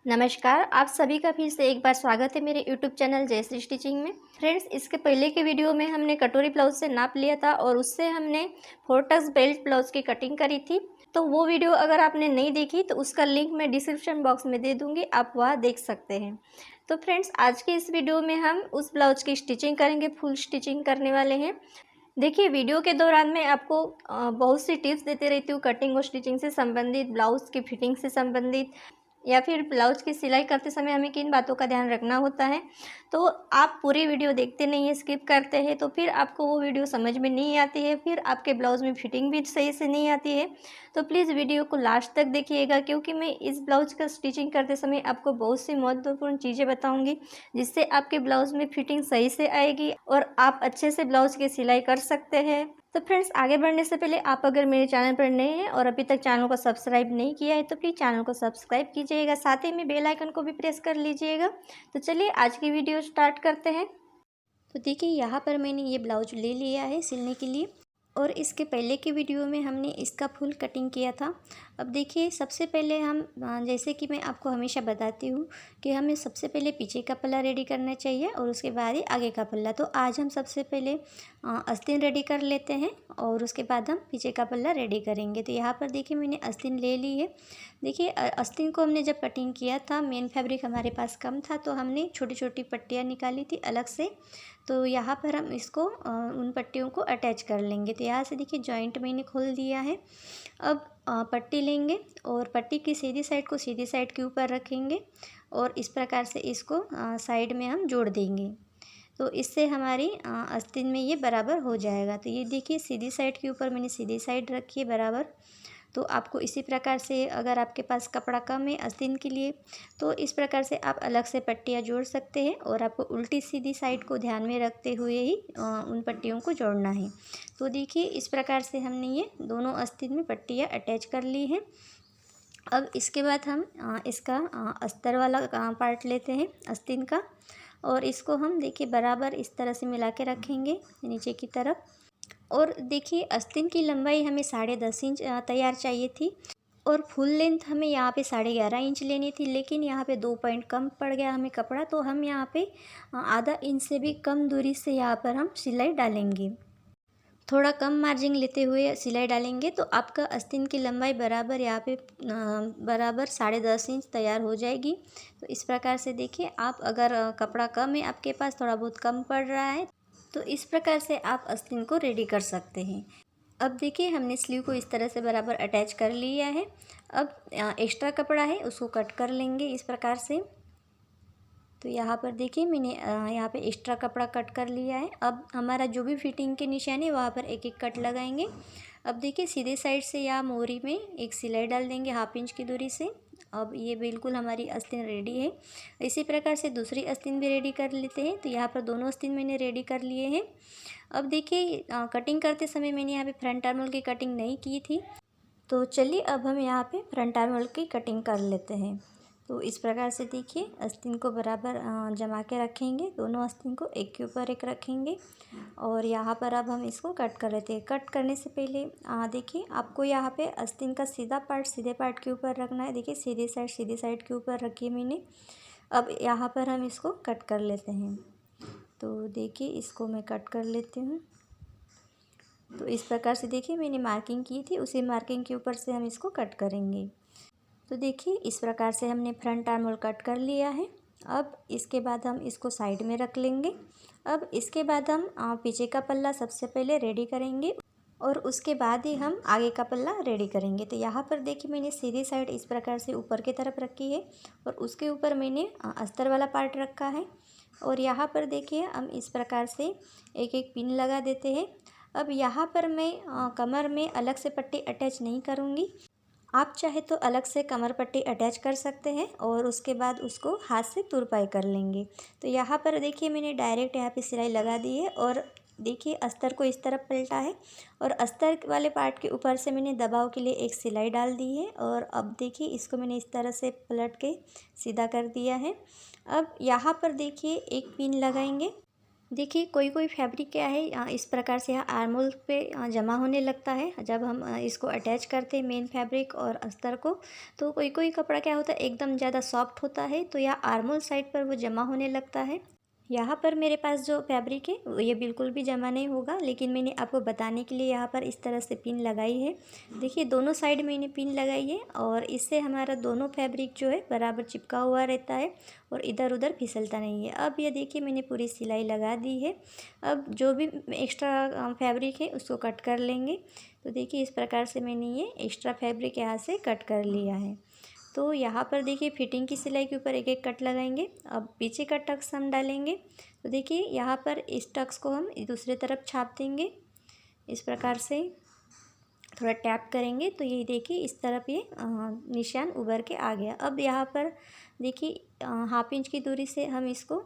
नमस्कार, आप सभी का फिर से एक बार स्वागत है मेरे यूट्यूब चैनल जयश्री स्टिचिंग में। फ्रेंड्स, इसके पहले के वीडियो में हमने कटोरी ब्लाउज से नाप लिया था और उससे हमने 4 टक्स बेल्ट ब्लाउज की कटिंग करी थी। तो वो वीडियो अगर आपने नहीं देखी तो उसका लिंक मैं डिस्क्रिप्शन बॉक्स में दे दूँगी, आप वहाँ देख सकते हैं। तो फ्रेंड्स, आज के इस वीडियो में हम उस ब्लाउज की स्टिचिंग करेंगे, फुल स्टिचिंग करने वाले हैं। देखिए, वीडियो के दौरान मैं आपको बहुत सी टिप्स देते रहती हूँ कटिंग और स्टिचिंग से संबंधित, ब्लाउज़ की फिटिंग से संबंधित या फिर ब्लाउज़ की सिलाई करते समय हमें किन बातों का ध्यान रखना होता है। तो आप पूरी वीडियो देखते नहीं हैं, स्किप करते हैं, तो फिर आपको वो वीडियो समझ में नहीं आती है, फिर आपके ब्लाउज़ में फिटिंग भी सही से नहीं आती है। तो प्लीज़ वीडियो को लास्ट तक देखिएगा, क्योंकि मैं इस ब्लाउज़ का स्टिचिंग करते समय आपको बहुत सी महत्वपूर्ण चीज़ें बताऊँगी, जिससे आपके ब्लाउज़ में फिटिंग सही से आएगी और आप अच्छे से ब्लाउज़ की सिलाई कर सकते हैं। तो फ्रेंड्स, आगे बढ़ने से पहले आप अगर मेरे चैनल पर नए हैं और अभी तक चैनल को सब्सक्राइब नहीं किया है तो प्लीज़ चैनल को सब्सक्राइब कीजिएगा, साथ ही में बेल आइकन को भी प्रेस कर लीजिएगा। तो चलिए आज की वीडियो स्टार्ट करते हैं। तो देखिए, यहाँ पर मैंने ये ब्लाउज ले लिया है सिलने के लिए और इसके पहले की वीडियो में हमने इसका फुल कटिंग किया था। अब देखिए, सबसे पहले हम जैसे कि मैं आपको हमेशा बताती हूँ कि हमें सबसे पहले पीछे का पल्ला रेडी करना चाहिए और उसके बाद ही आगे का पल्ला। तो आज हम सबसे पहले आस्तीन रेडी कर लेते हैं और उसके बाद हम पीछे का पल्ला रेडी करेंगे। तो यहाँ पर देखिए, मैंने आस्तीन ले ली है। देखिए, आस्तीन को हमने जब कटिंग किया था, मेन फैब्रिक हमारे पास कम था तो हमने छोटी छोटी पट्टियाँ निकाली थी अलग से। तो यहाँ पर हम इसको उन पट्टियों को अटैच कर लेंगे। तो यहाँ से देखिए, जॉइंट मैंने खोल दिया है। अब पट्टी लेंगे और पट्टी की सीधी साइड को सीधी साइड के ऊपर रखेंगे और इस प्रकार से इसको साइड में हम जोड़ देंगे। तो इससे हमारी आस्तीन में ये बराबर हो जाएगा। तो ये देखिए, सीधी साइड के ऊपर मैंने सीधी साइड रखी है बराबर। तो आपको इसी प्रकार से, अगर आपके पास कपड़ा कम है आस्तीन के लिए, तो इस प्रकार से आप अलग से पट्टियाँ जोड़ सकते हैं और आपको उल्टी सीधी साइड को ध्यान में रखते हुए ही उन पट्टियों को जोड़ना है। तो देखिए, इस प्रकार से हमने ये दोनों आस्तीन में पट्टियाँ अटैच कर ली हैं। अब इसके बाद हम इसका अस्तर वाला पार्ट लेते हैं आस्तीन का और इसको हम देखिए बराबर इस तरह से मिला के रखेंगे नीचे की तरफ। और देखिए, आस्तीन की लंबाई हमें 10.5 इंच तैयार चाहिए थी और फुल लेंथ हमें यहाँ पे 11.5 इंच लेनी थी, लेकिन यहाँ पे 2 पॉइंट कम पड़ गया हमें कपड़ा, तो हम यहाँ पे आधा इंच से भी कम दूरी से यहाँ पर हम सिलाई डालेंगे। थोड़ा कम मार्जिन लेते हुए सिलाई डालेंगे तो आपका आस्तीन की लंबाई बराबर यहाँ पे बराबर 10.5 इंच तैयार हो जाएगी। तो इस प्रकार से देखिए, आप अगर कपड़ा कम है आपके पास, थोड़ा बहुत कम पड़ रहा है, तो इस प्रकार से आप आस्तीन को रेडी कर सकते हैं। अब देखिए, हमने स्लीव को इस तरह से बराबर अटैच कर लिया है। अब एक्स्ट्रा कपड़ा है उसको कट कर लेंगे इस प्रकार से। तो यहाँ पर देखिए, मैंने यहाँ पे एक्स्ट्रा कपड़ा कट कर लिया है। अब हमारा जो भी फिटिंग के निशान है वहाँ पर एक एक कट लगाएंगे। अब देखिए, सीधे साइड से यहाँ मोरी में एक सिलाई डाल देंगे 1/2 इंच की दूरी से। अब ये बिल्कुल हमारी आस्तीन रेडी है। इसी प्रकार से दूसरी आस्तीन भी रेडी कर लेते हैं। तो यहाँ पर दोनों आस्तीन मैंने रेडी कर लिए हैं। अब देखिए, कटिंग करते समय मैंने यहाँ पे फ्रंट आर्म होल की कटिंग नहीं की थी, तो चलिए अब हम यहाँ पे फ्रंट आर्म होल की कटिंग कर लेते हैं। तो इस प्रकार से देखिए, आस्तीन को बराबर जमा के रखेंगे, दोनों आस्तीन को एक के ऊपर एक रखेंगे और यहाँ पर अब हम इसको कट कर लेते हैं। कट करने से पहले देखिए, आपको यहाँ पे आस्तीन का सीधा पार्ट सीधे पार्ट के ऊपर रखना है। देखिए, सीधी साइड के ऊपर रखी है मैंने। अब यहाँ पर हम इसको कट कर लेते हैं। तो देखिए, इसको मैं कट कर लेती हूँ। तो इस प्रकार से देखिए, मैंने मार्किंग की थी, उसी मार्किंग के ऊपर से हम इसको कट करेंगे। तो देखिए, इस प्रकार से हमने फ्रंट आर्म होल कट कर लिया है। अब इसके बाद हम इसको साइड में रख लेंगे। अब इसके बाद हम पीछे का पल्ला सबसे पहले रेडी करेंगे और उसके बाद ही हम आगे का पल्ला रेडी करेंगे। तो यहाँ पर देखिए, मैंने सीधी साइड इस प्रकार से ऊपर की तरफ रखी है और उसके ऊपर मैंने अस्तर वाला पार्ट रखा है और यहाँ पर देखिए, हम इस प्रकार से एक एक पिन लगा देते हैं। अब यहाँ पर मैं कमर में अलग से पट्टी अटैच नहीं करूँगी। आप चाहे तो अलग से कमर पट्टी अटैच कर सकते हैं और उसके बाद उसको हाथ से तुरपाई कर लेंगे। तो यहाँ पर देखिए, मैंने डायरेक्ट यहाँ पे सिलाई लगा दी है और देखिए, अस्तर को इस तरफ पलटा है और अस्तर वाले पार्ट के ऊपर से मैंने दबाव के लिए एक सिलाई डाल दी है और अब देखिए, इसको मैंने इस तरह से पलट के सीधा कर दिया है। अब यहाँ पर देखिए, एक पिन लगाएंगे। देखिए कोई कोई फैब्रिक क्या है इस प्रकार से यहाँ आर्म होल पे जमा होने लगता है जब हम इसको अटैच करते हैं मेन फैब्रिक और अस्तर को। तो कोई कोई कपड़ा क्या होता है एकदम ज़्यादा सॉफ्ट होता है तो यह आर्म होल साइड पर वो जमा होने लगता है। यहाँ पर मेरे पास जो फैब्रिक है ये बिल्कुल भी जमा नहीं होगा, लेकिन मैंने आपको बताने के लिए यहाँ पर इस तरह से पिन लगाई है। देखिए दोनों साइड मैंने पिन लगाई है और इससे हमारा दोनों फैब्रिक जो है बराबर चिपका हुआ रहता है और इधर उधर फिसलता नहीं है। अब ये देखिए मैंने पूरी सिलाई लगा दी है। अब जो भी एक्स्ट्रा फैब्रिक है उसको कट कर लेंगे। तो देखिए इस प्रकार से मैंने ये एक्स्ट्रा फैब्रिक यहाँ से कट कर लिया है। तो यहाँ पर देखिए फिटिंग की सिलाई के ऊपर एक एक कट लगाएंगे। अब पीछे का टक्स हम डालेंगे। तो देखिए यहाँ पर इस टक्स को हम दूसरी तरफ छाप देंगे। इस प्रकार से थोड़ा टैप करेंगे तो ये देखिए इस तरफ ये निशान उभर के आ गया। अब यहाँ पर देखिए 1/2 इंच की दूरी से हम इसको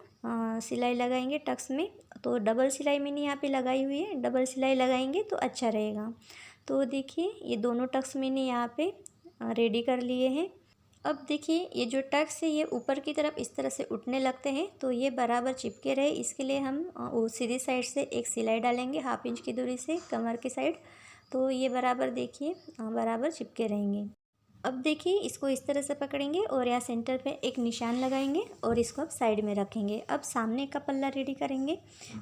सिलाई लगाएंगे टक्स में। तो डबल सिलाई मैंने यहाँ पे लगाई हुई है, डबल सिलाई लगाएंगे तो अच्छा रहेगा। तो देखिए ये दोनों टक्स मैंने यहाँ पे रेडी कर लिए हैं। अब देखिए ये जो टक्स है ये ऊपर की तरफ इस तरह से उठने लगते हैं तो ये बराबर चिपके रहे इसके लिए हम सीधी साइड से एक सिलाई डालेंगे 1/2 इंच की दूरी से कमर की साइड। तो ये बराबर देखिए बराबर चिपके रहेंगे। अब देखिए इसको इस तरह से पकड़ेंगे और यहाँ सेंटर पे एक निशान लगाएंगे और इसको अब साइड में रखेंगे। अब सामने का पल्ला रेडी करेंगे।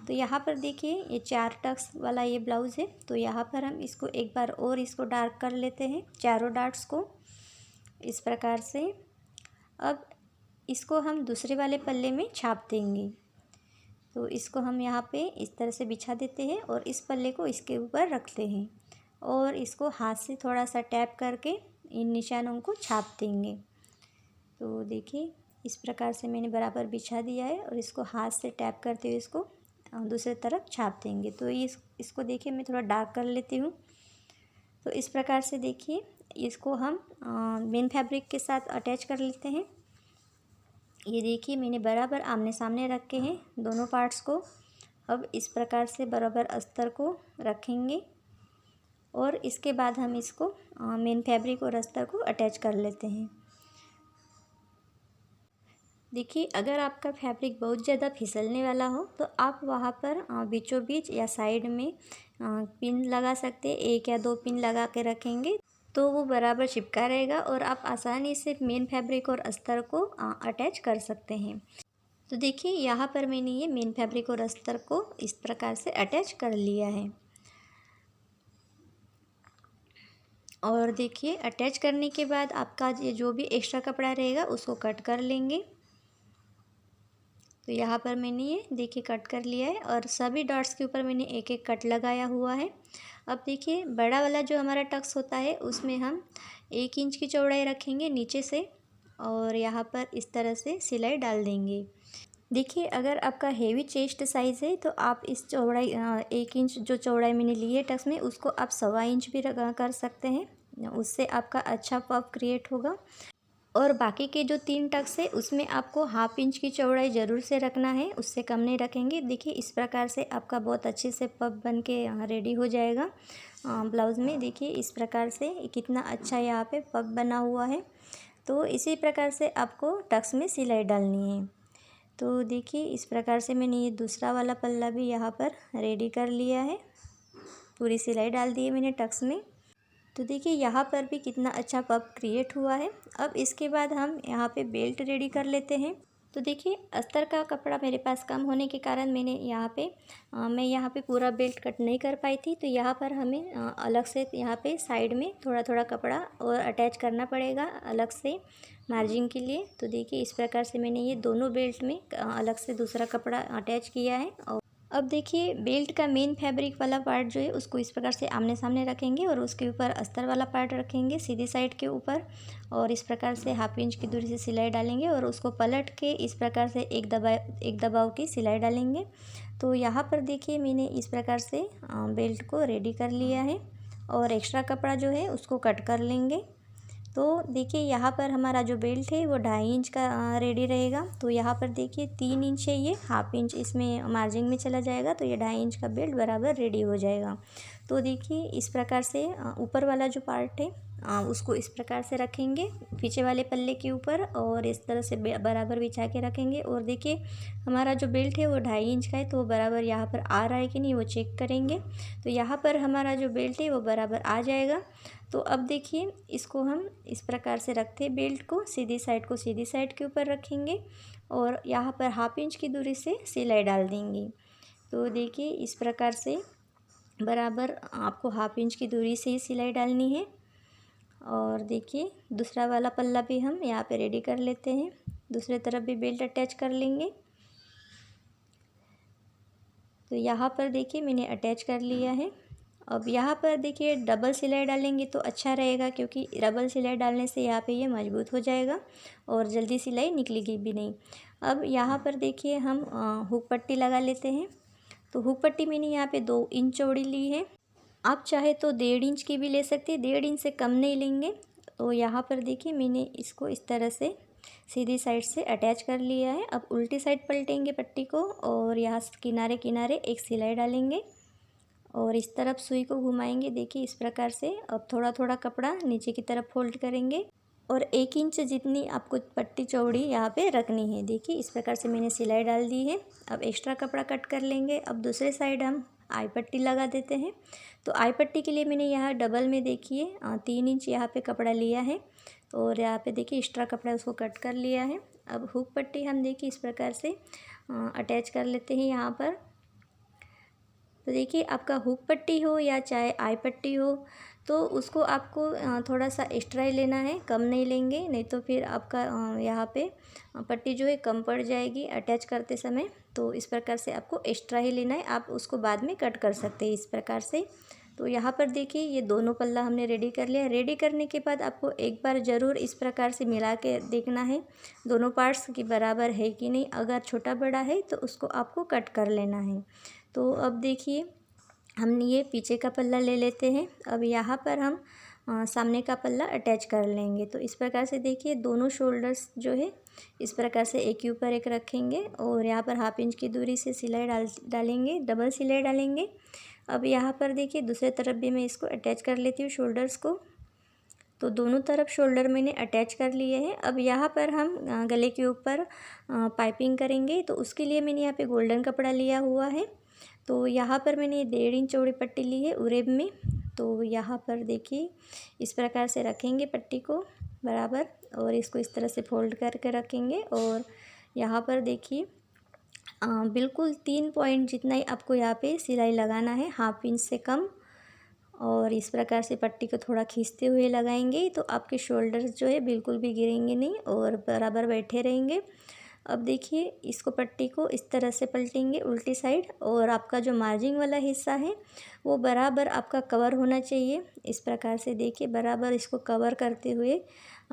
तो यहाँ पर देखिए ये 4 टक्स वाला ये ब्लाउज़ है। तो यहाँ पर हम इसको एक बार और इसको डार्क कर लेते हैं चारों डार्ट्स को इस प्रकार से। अब इसको हम दूसरे वाले पल्ले में छाप देंगे। तो इसको हम यहाँ पे इस तरह से बिछा देते हैं और इस पल्ले को इसके ऊपर रखते हैं और इसको हाथ से थोड़ा सा टैप करके इन निशानों को छाप देंगे। तो देखिए इस प्रकार से मैंने बराबर बिछा दिया है और इसको हाथ से टैप करते हुए इसको दूसरी तरफ छाप देंगे। तो इसको देखिए मैं थोड़ा डार्क कर लेती हूँ। तो इस प्रकार से देखिए इसको हम मेन फैब्रिक के साथ अटैच कर लेते हैं। ये देखिए मैंने बराबर आमने सामने रखे हैं दोनों पार्ट्स को। अब इस प्रकार से बराबर अस्तर को रखेंगे और इसके बाद हम इसको मेन फैब्रिक और अस्तर को अटैच कर लेते हैं। देखिए अगर आपका फैब्रिक बहुत ज़्यादा फिसलने वाला हो तो आप वहाँ पर बीचों बीच या साइड में पिन लगा सकते हैं। 1 या 2 पिन लगा के रखेंगे तो वो बराबर चिपका रहेगा और आप आसानी से मेन फैब्रिक और अस्तर को अटैच कर सकते हैं। तो देखिए यहाँ पर मैंने ये मेन फैब्रिक और अस्तर को इस प्रकार से अटैच कर लिया है। और देखिए अटैच करने के बाद आपका ये जो भी एक्स्ट्रा कपड़ा रहेगा उसको कट कर लेंगे। तो यहाँ पर मैंने ये देखिए कट कर लिया है और सभी डॉट्स के ऊपर मैंने एक एक कट लगाया हुआ है। अब देखिए बड़ा वाला जो हमारा टक्स होता है उसमें हम 1 इंच की चौड़ाई रखेंगे नीचे से और यहाँ पर इस तरह से सिलाई डाल देंगे। देखिए अगर आपका हेवी चेस्ट साइज़ है तो आप इस चौड़ाई 1 इंच जो चौड़ाई मैंने ली है टक्स में उसको आप 1.25 इंच भी कर सकते हैं। उससे आपका अच्छा पफ क्रिएट होगा। और बाकी के जो 3 टक्स है उसमें आपको 1/2 इंच की चौड़ाई ज़रूर से रखना है, उससे कम नहीं रखेंगे। देखिए इस प्रकार से आपका बहुत अच्छे से पफ बन के रेडी हो जाएगा ब्लाउज़ में। देखिए इस प्रकार से कितना अच्छा यहाँ पे पफ बना हुआ है। तो इसी प्रकार से आपको टक्स में सिलाई डालनी है। तो देखिए इस प्रकार से मैंने ये दूसरा वाला पल्ला भी यहाँ पर रेडी कर लिया है। पूरी सिलाई डाल दी है मैंने टक्स में। तो देखिए यहाँ पर भी कितना अच्छा पफ क्रिएट हुआ है। अब इसके बाद हम यहाँ पे बेल्ट रेडी कर लेते हैं। तो देखिए अस्तर का कपड़ा मेरे पास कम होने के कारण मैं यहाँ पे पूरा बेल्ट कट नहीं कर पाई थी। तो यहाँ पर हमें अलग से यहाँ पे साइड में थोड़ा थोड़ा कपड़ा और अटैच करना पड़ेगा अलग से मार्जिन के लिए। तो देखिए इस प्रकार से मैंने ये दोनों बेल्ट में अलग से दूसरा कपड़ा अटैच किया है। और अब देखिए बेल्ट का मेन फैब्रिक वाला पार्ट जो है उसको इस प्रकार से आमने सामने रखेंगे और उसके ऊपर अस्तर वाला पार्ट रखेंगे सीधी साइड के ऊपर और इस प्रकार से 1/2 इंच की दूरी से सिलाई डालेंगे और उसको पलट के इस प्रकार से एक दबाव की सिलाई डालेंगे। तो यहाँ पर देखिए मैंने इस प्रकार से बेल्ट को रेडी कर लिया है और एक्स्ट्रा कपड़ा जो है उसको कट कर लेंगे। तो देखिए यहाँ पर हमारा जो बेल्ट है वो 2.5 इंच का रेडी रहेगा। तो यहाँ पर देखिए 3 इंच है, ये 1/2 इंच इसमें मार्जिन में चला जाएगा तो ये 2.5 इंच का बेल्ट बराबर रेडी हो जाएगा। तो देखिए इस प्रकार से ऊपर वाला जो पार्ट है उसको इस प्रकार से रखेंगे पीछे वाले पल्ले के ऊपर और इस तरह से बराबर बिछा के रखेंगे। और देखिए हमारा जो बेल्ट है वो 2.5 इंच का है, तो वो बराबर यहाँ पर आ रहा है कि नहीं वो चेक करेंगे। तो यहाँ पर हमारा जो बेल्ट है वो बराबर आ जाएगा। तो अब देखिए इसको हम इस प्रकार से रखते हैं, बेल्ट को सीधी साइड को सीधी साइड के ऊपर रखेंगे और यहाँ पर 1/2 इंच की दूरी से सिलाई डाल देंगे। तो देखिए इस प्रकार से बराबर आपको 1/2 इंच की दूरी से ही सिलाई डालनी है। और देखिए दूसरा वाला पल्ला भी हम यहाँ पे रेडी कर लेते हैं, दूसरे तरफ भी बेल्ट अटैच कर लेंगे। तो यहाँ पर देखिए मैंने अटैच कर लिया है। अब यहाँ पर देखिए डबल सिलाई डालेंगे तो अच्छा रहेगा, क्योंकि डबल सिलाई डालने से यहाँ पे ये मजबूत हो जाएगा और जल्दी सिलाई निकलेगी भी नहीं। अब यहाँ पर देखिए हम हुक पट्टी लगा लेते हैं। तो हुक पट्टी मैंने यहाँ पे 2 इंच चौड़ी ली है, आप चाहे तो 1.5 इंच की भी ले सकते हैं, 1.5 इंच से कम नहीं लेंगे। तो यहाँ पर देखिए मैंने इसको इस तरह से सीधी साइड से अटैच कर लिया है। अब उल्टी साइड पलटेंगे पट्टी को और यहाँ किनारे किनारे एक सिलाई डालेंगे और इस तरफ सुई को घुमाएंगे। देखिए इस प्रकार से अब थोड़ा थोड़ा कपड़ा नीचे की तरफ फोल्ड करेंगे और 1 इंच जितनी आपको पट्टी चौड़ी यहाँ पे रखनी है। देखिए इस प्रकार से मैंने सिलाई डाल दी है। अब एक्स्ट्रा कपड़ा कट कर लेंगे। अब दूसरे साइड हम आई पट्टी लगा देते हैं। तो आई पट्टी के लिए मैंने यहाँ डबल में देखिए 3 इंच यहाँ पे कपड़ा लिया है और यहाँ पे देखिए एक्स्ट्रा कपड़ा उसको कट कर लिया है। अब हुक पट्टी हम देखिए इस प्रकार से अटैच कर लेते हैं यहाँ पर। तो देखिए आपका हुक पट्टी हो या चाहे आई पट्टी हो तो उसको आपको थोड़ा सा एक्स्ट्रा ही लेना है, कम नहीं लेंगे, नहीं तो फिर आपका यहाँ पे पट्टी जो है कम पड़ जाएगी अटैच करते समय। तो इस प्रकार से आपको एक्स्ट्रा ही लेना है, आप उसको बाद में कट कर सकते हैं इस प्रकार से। तो यहाँ पर देखिए ये दोनों पल्ला हमने रेडी कर लिया। रेडी करने के बाद आपको एक बार ज़रूर इस प्रकार से मिला के देखना है दोनों पार्ट्स की बराबर है कि नहीं। अगर छोटा बड़ा है तो उसको आपको कट कर लेना है। तो अब देखिए हम ये पीछे का पल्ला ले लेते हैं। अब यहाँ पर हम सामने का पल्ला अटैच कर लेंगे। तो इस प्रकार से देखिए दोनों शोल्डर्स जो है इस प्रकार से एक के ऊपर एक रखेंगे और यहाँ पर 1/2 इंच की दूरी से सिलाई डालेंगे, डबल सिलाई डालेंगे। अब यहाँ पर देखिए दूसरे तरफ भी मैं इसको अटैच कर लेती हूँ शोल्डर्स को। तो दोनों तरफ शोल्डर मैंने अटैच कर लिए हैं। अब यहाँ पर हम गले के ऊपर पाइपिंग करेंगे। तो उसके लिए मैंने यहाँ पे गोल्डन कपड़ा लिया हुआ है। तो यहाँ पर मैंने 1.5 इंच चौड़ी पट्टी ली है उरेब में। तो यहाँ पर देखिए इस प्रकार से रखेंगे पट्टी को बराबर और इसको इस तरह से फोल्ड करके रखेंगे। और यहाँ पर देखिए बिल्कुल 3 पॉइंट जितना ही आपको यहाँ पे सिलाई लगाना है, 1/2 इंच से कम। और इस प्रकार से पट्टी को थोड़ा खींचते हुए लगाएंगे तो आपके शोल्डर्स जो है बिल्कुल भी गिरेंगे नहीं और बराबर बैठे रहेंगे। अब देखिए इसको पट्टी को इस तरह से पलटेंगे उल्टी साइड और आपका जो मार्जिंग वाला हिस्सा है वो बराबर आपका कवर होना चाहिए। इस प्रकार से देखिए बराबर इसको कवर करते हुए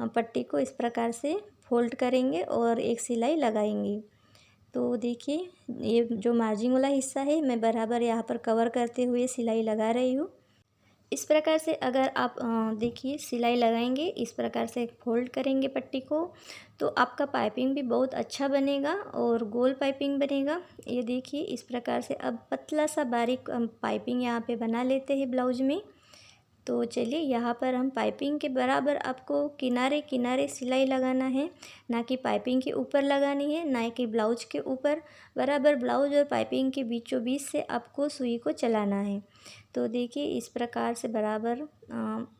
पट्टी को इस प्रकार से फोल्ड करेंगे और एक सिलाई लगाएंगे। तो देखिए ये जो मार्जिंग वाला हिस्सा है मैं बराबर यहाँ पर कवर करते हुए सिलाई लगा रही हूँ। इस प्रकार से अगर आप देखिए सिलाई लगाएंगे, इस प्रकार से फोल्ड करेंगे पट्टी को तो आपका पाइपिंग भी बहुत अच्छा बनेगा और गोल पाइपिंग बनेगा। ये देखिए इस प्रकार से अब पतला सा बारीक पाइपिंग यहाँ पे बना लेते हैं ब्लाउज में। तो चलिए यहाँ पर हम पाइपिंग के बराबर आपको किनारे किनारे सिलाई लगाना है, ना कि पाइपिंग के ऊपर लगानी है, ना कि ब्लाउज के ऊपर। बराबर ब्लाउज और पाइपिंग के बीचों बीच से आपको सुई को चलाना है। तो देखिए इस प्रकार से बराबर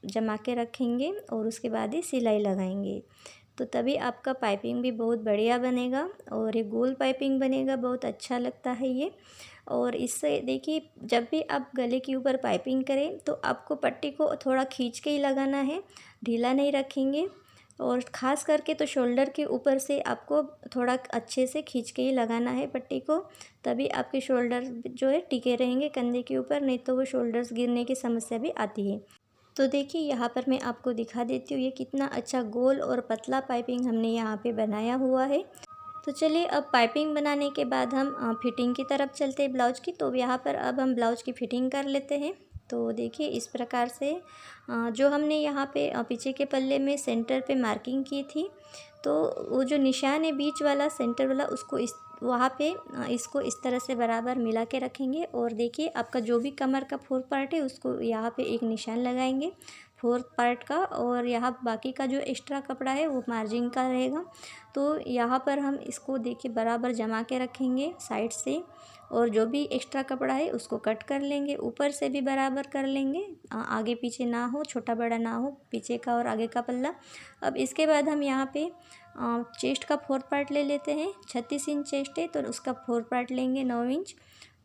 जमा के रखेंगे और उसके बाद ही सिलाई लगाएंगे। तो तभी आपका पाइपिंग भी बहुत बढ़िया बनेगा और ये गोल पाइपिंग बनेगा, बहुत अच्छा लगता है ये। और इससे देखिए जब भी आप गले के ऊपर पाइपिंग करें तो आपको पट्टी को थोड़ा खींच के ही लगाना है, ढीला नहीं रखेंगे। और ख़ास करके तो शोल्डर के ऊपर से आपको थोड़ा अच्छे से खींच के ही लगाना है पट्टी को, तभी आपके शोल्डर जो है टिके रहेंगे कंधे के ऊपर, नहीं तो वो शोल्डर्स गिरने की समस्या भी आती है। तो देखिए यहाँ पर मैं आपको दिखा देती हूँ ये कितना अच्छा गोल और पतला पाइपिंग हमने यहाँ पे बनाया हुआ है। तो चलिए अब पाइपिंग बनाने के बाद हम फिटिंग की तरफ चलते हैं ब्लाउज की। तो यहाँ पर अब हम ब्लाउज की फ़िटिंग कर लेते हैं। तो देखिए इस प्रकार से जो हमने यहाँ पे पीछे के पल्ले में सेंटर पे मार्किंग की थी, तो वो जो निशान है बीच वाला सेंटर वाला उसको इस वहाँ पे इसको इस तरह से बराबर मिला के रखेंगे। और देखिए आपका जो भी कमर का 4 पार्ट है उसको यहाँ पे एक निशान लगाएंगे फोर्थ पार्ट का, और यहाँ बाकी का जो एक्स्ट्रा कपड़ा है वो मार्जिन का रहेगा। तो यहाँ पर हम इसको देखिए बराबर जमा के रखेंगे साइड से, और जो भी एक्स्ट्रा कपड़ा है उसको कट कर लेंगे। ऊपर से भी बराबर कर लेंगे, आगे पीछे ना हो, छोटा बड़ा ना हो पीछे का और आगे का पल्ला। अब इसके बाद हम यहाँ पे चेस्ट का फोर्थ पार्ट ले लेते हैं। 36 इंच चेस्ट है तो उसका फोर्थ पार्ट लेंगे 9 इंच,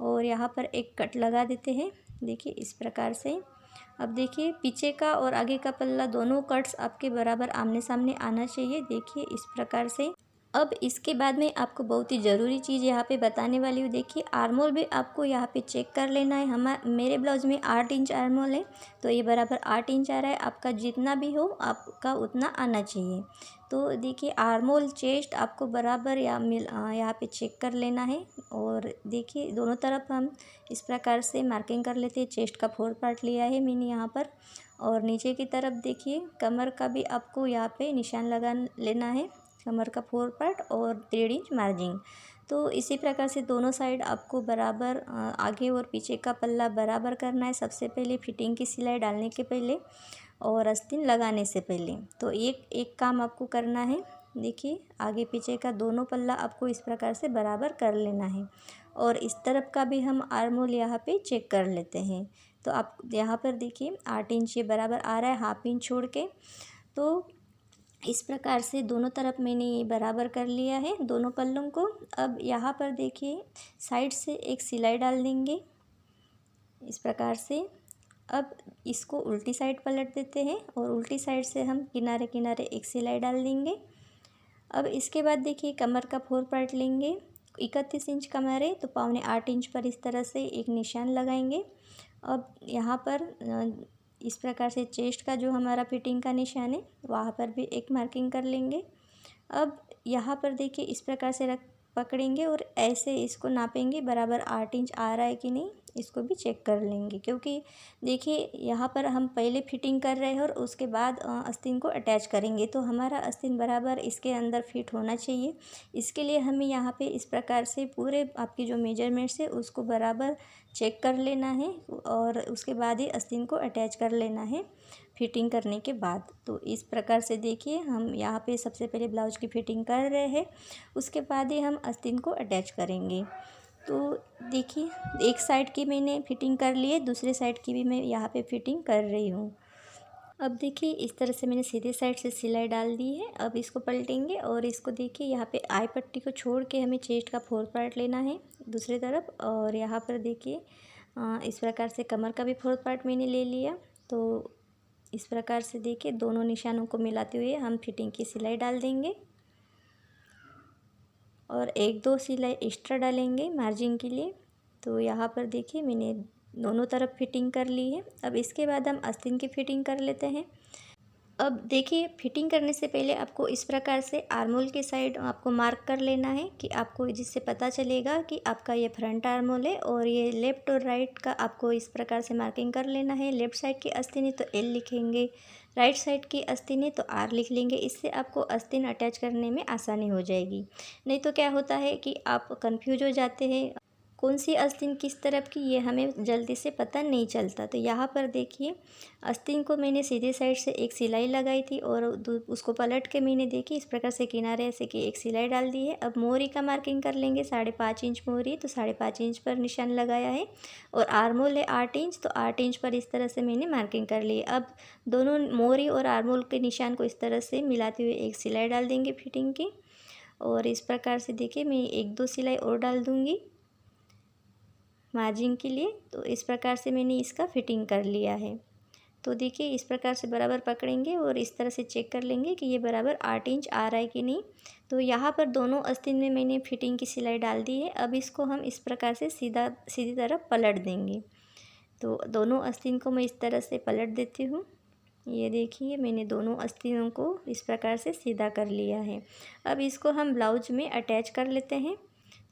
और यहाँ पर एक कट लगा देते हैं। देखिए इस प्रकार से। अब देखिए पीछे का और आगे का पल्ला दोनों कट्स आपके बराबर आमने सामने आना चाहिए। देखिए इस प्रकार से। अब इसके बाद में आपको बहुत ही ज़रूरी चीज़ यहाँ पे बताने वाली हूँ। देखिए आर्मोल भी आपको यहाँ पे चेक कर लेना है। मेरे ब्लाउज़ में 8 इंच आर्मोल है, तो ये बराबर 8 इंच आ रहा है। आपका जितना भी हो आपका उतना आना चाहिए। तो देखिए आर्मोल चेस्ट आपको बराबर यहाँ पे चेक कर लेना है। और देखिए दोनों तरफ हम इस प्रकार से मार्किंग कर लेते हैं। चेस्ट का फोर्थ पार्ट लिया है मैंने यहाँ पर, और नीचे की तरफ देखिए कमर का भी आपको यहाँ पे निशान लगा लेना है, कमर का फोर पार्ट और 3 इंच मार्जिन। तो इसी प्रकार से दोनों साइड आपको बराबर आगे और पीछे का पल्ला बराबर करना है। सबसे पहले फिटिंग की सिलाई डालने के पहले और आस्तीन लगाने से पहले। तो एक एक काम आपको करना है। देखिए आगे पीछे का दोनों पल्ला आपको इस प्रकार से बराबर कर लेना है, और इस तरफ का भी हम आर्मोल यहाँ पे चेक कर लेते हैं। तो आप यहाँ पर देखिए 8 इंच ये बराबर आ रहा है, हाफ इंच छोड़ के। तो इस प्रकार से दोनों तरफ मैंने ये बराबर कर लिया है दोनों पल्लों को। अब यहाँ पर देखिए साइड से एक सिलाई डाल देंगे इस प्रकार से। अब इसको उल्टी साइड पलट देते हैं, और उल्टी साइड से हम किनारे किनारे एक सिलाई डाल देंगे। अब इसके बाद देखिए कमर का फोर पार्ट लेंगे। 31 इंच कमर है तो 7.25 इंच पर इस तरह से एक निशान लगाएंगे। अब यहाँ पर इस प्रकार से चेस्ट का जो हमारा फिटिंग का निशान है वहाँ पर भी एक मार्किंग कर लेंगे। अब यहाँ पर देखिए इस प्रकार से पकड़ेंगे और ऐसे इसको नापेंगे बराबर 8 इंच आ रहा है कि नहीं, इसको भी चेक कर लेंगे। क्योंकि देखिए यहाँ पर हम पहले फिटिंग कर रहे हैं और उसके बाद आस्तीन को अटैच करेंगे, तो हमारा आस्तीन बराबर इसके अंदर फिट होना चाहिए। इसके लिए हमें यहाँ पे इस प्रकार से पूरे आपकी जो मेजरमेंट्स है उसको बराबर चेक कर लेना है, और उसके बाद ही आस्तीन को अटैच कर लेना है फिटिंग करने के बाद। तो इस प्रकार से देखिए हम यहाँ पे सबसे पहले ब्लाउज की फ़िटिंग कर रहे हैं, उसके बाद ही हम आस्तीन को अटैच करेंगे। तो देखिए एक साइड की मैंने फ़िटिंग कर ली है, दूसरे साइड की भी मैं यहाँ पे फ़िटिंग कर रही हूँ। अब देखिए इस तरह से मैंने सीधे साइड से सिलाई डाल दी है। अब इसको पलटेंगे और इसको देखिए यहाँ पे आई पट्टी को छोड़ के हमें चेस्ट का फोर्थ पार्ट लेना है दूसरी तरफ, और यहाँ पर देखिए इस प्रकार से कमर का भी फोर्थ पार्ट मैंने ले लिया। तो इस प्रकार से देखिए दोनों निशानों को मिलाते हुए हम फिटिंग की सिलाई डाल देंगे, और 1-2 सिलाई एक्स्ट्रा डालेंगे मार्जिन के लिए। तो यहाँ पर देखिए मैंने दोनों तरफ फिटिंग कर ली है। अब इसके बाद हम आस्तीन की फ़िटिंग कर लेते हैं। अब देखिए फिटिंग करने से पहले आपको इस प्रकार से आर्मोल की साइड आपको मार्क कर लेना है, कि आपको जिससे पता चलेगा कि आपका ये फ्रंट आर्मोल है, और ये लेफ़्ट और राइट का आपको इस प्रकार से मार्किंग कर लेना है। लेफ़्ट साइड की आस्तीन है तो एल लिखेंगे, राइट साइड की आस्तीन है तो आर लिख लेंगे। इससे आपको आस्तीन अटैच करने में आसानी हो जाएगी। नहीं तो क्या होता है कि आप कन्फ्यूज हो जाते हैं कौन सी आस्तीन किस तरफ की, ये हमें जल्दी से पता नहीं चलता। तो यहाँ पर देखिए आस्तीन को मैंने सीधे साइड से एक सिलाई लगाई थी, और उसको पलट के मैंने देखी इस प्रकार से किनारे ऐसे कि एक सिलाई डाल दी है। अब मोरी का मार्किंग कर लेंगे। 5.5 इंच मोरी, तो 5.5 इंच पर निशान लगाया है, और आर्मोल है 8 इंच, तो 8 इंच पर इस तरह से मैंने मार्किंग कर ली है। अब दोनों मोरी और आर्मोल के निशान को इस तरह से मिलाते हुए एक सिलाई डाल देंगे फिटिंग की, और इस प्रकार से देखिए मैं 1-2 सिलाई और डाल दूँगी मार्जिन के लिए। तो इस प्रकार से मैंने इसका फिटिंग कर लिया है। तो देखिए इस प्रकार से बराबर पकड़ेंगे और इस तरह से चेक कर लेंगे कि ये बराबर 8 इंच आ रहा है कि नहीं। तो यहाँ पर दोनों आस्तीन में मैंने फिटिंग की सिलाई डाल दी है। अब इसको हम इस प्रकार से सीधी तरफ पलट देंगे। तो दोनों आस्तीन को मैं इस तरह से पलट देती हूँ। ये देखिए मैंने दोनों आस्तीनों को इस प्रकार से सीधा कर लिया है। अब इसको हम ब्लाउज में अटैच कर लेते हैं।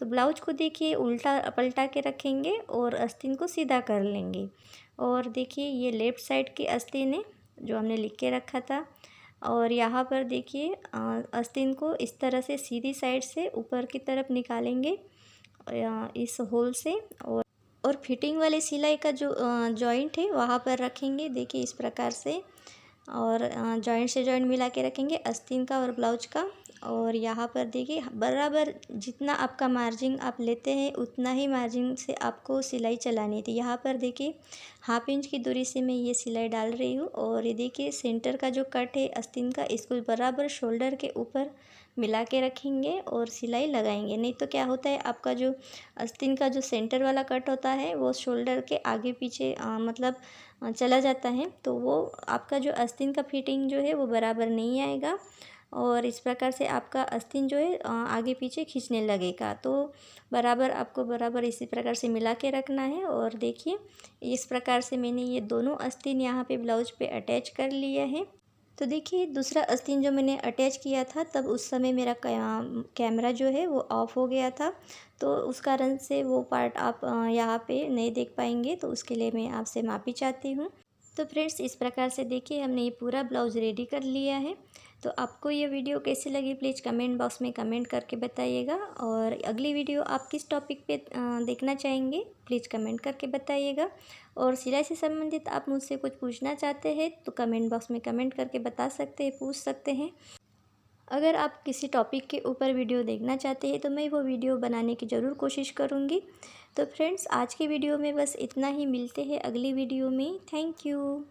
तो ब्लाउज को देखिए उल्टा पलटा के रखेंगे और आस्तीन को सीधा कर लेंगे। और देखिए ये लेफ़्ट साइड की आस्तीन है जो हमने लिख के रखा था, और यहाँ पर देखिए आस्तीन को इस तरह से सीधी साइड से ऊपर की तरफ निकालेंगे इस होल से, और और फिटिंग वाले सिलाई का जो जॉइंट है वहाँ पर रखेंगे, देखिए इस प्रकार से। और जॉइंट से जॉइंट मिला के रखेंगे आस्तीन का और ब्लाउज का। और यहाँ पर देखिए बराबर जितना आपका मार्जिन आप लेते हैं उतना ही मार्जिन से आपको सिलाई चलानी थी। यहाँ पर देखिए 1/2 इंच की दूरी से मैं ये सिलाई डाल रही हूँ। और ये देखिए सेंटर का जो कट है आस्तीन का, इसको बराबर शोल्डर के ऊपर मिला के रखेंगे और सिलाई लगाएंगे। नहीं तो क्या होता है, आपका जो आस्तीन का जो सेंटर वाला कट होता है वो शोल्डर के आगे पीछे मतलब चला जाता है, तो वो आपका जो आस्तीन का फिटिंग जो है वो बराबर नहीं आएगा। और इस प्रकार से आपका आस्तीन जो है आगे पीछे खींचने लगेगा। तो बराबर आपको बराबर इसी प्रकार से मिला के रखना है। और देखिए इस प्रकार से मैंने ये दोनों आस्तीन यहाँ पे ब्लाउज पे अटैच कर लिया है। तो देखिए दूसरा आस्तीन जो मैंने अटैच किया था तब उस समय मेरा कैमरा जो है वो ऑफ़ हो गया था, तो उस कारण से वो पार्ट आप यहाँ पे नहीं देख पाएंगे, तो उसके लिए मैं आपसे माफ़ी चाहती हूँ। तो फ्रेंड्स इस प्रकार से देखिए हमने ये पूरा ब्लाउज़ रेडी कर लिया है। तो आपको ये वीडियो कैसी लगी प्लीज़ कमेंट बॉक्स में कमेंट करके बताइएगा। और अगली वीडियो आप किस टॉपिक पे देखना चाहेंगे प्लीज़ कमेंट करके बताइएगा। और सिलाई से संबंधित आप मुझसे कुछ पूछना चाहते हैं तो कमेंट बॉक्स में कमेंट करके बता सकते हैं, पूछ सकते हैं। अगर आप किसी टॉपिक के ऊपर वीडियो देखना चाहते हैं तो मैं वो वीडियो बनाने की ज़रूर कोशिश करूँगी। तो फ्रेंड्स आज की वीडियो में बस इतना ही, मिलते हैं अगली वीडियो में। Thank you.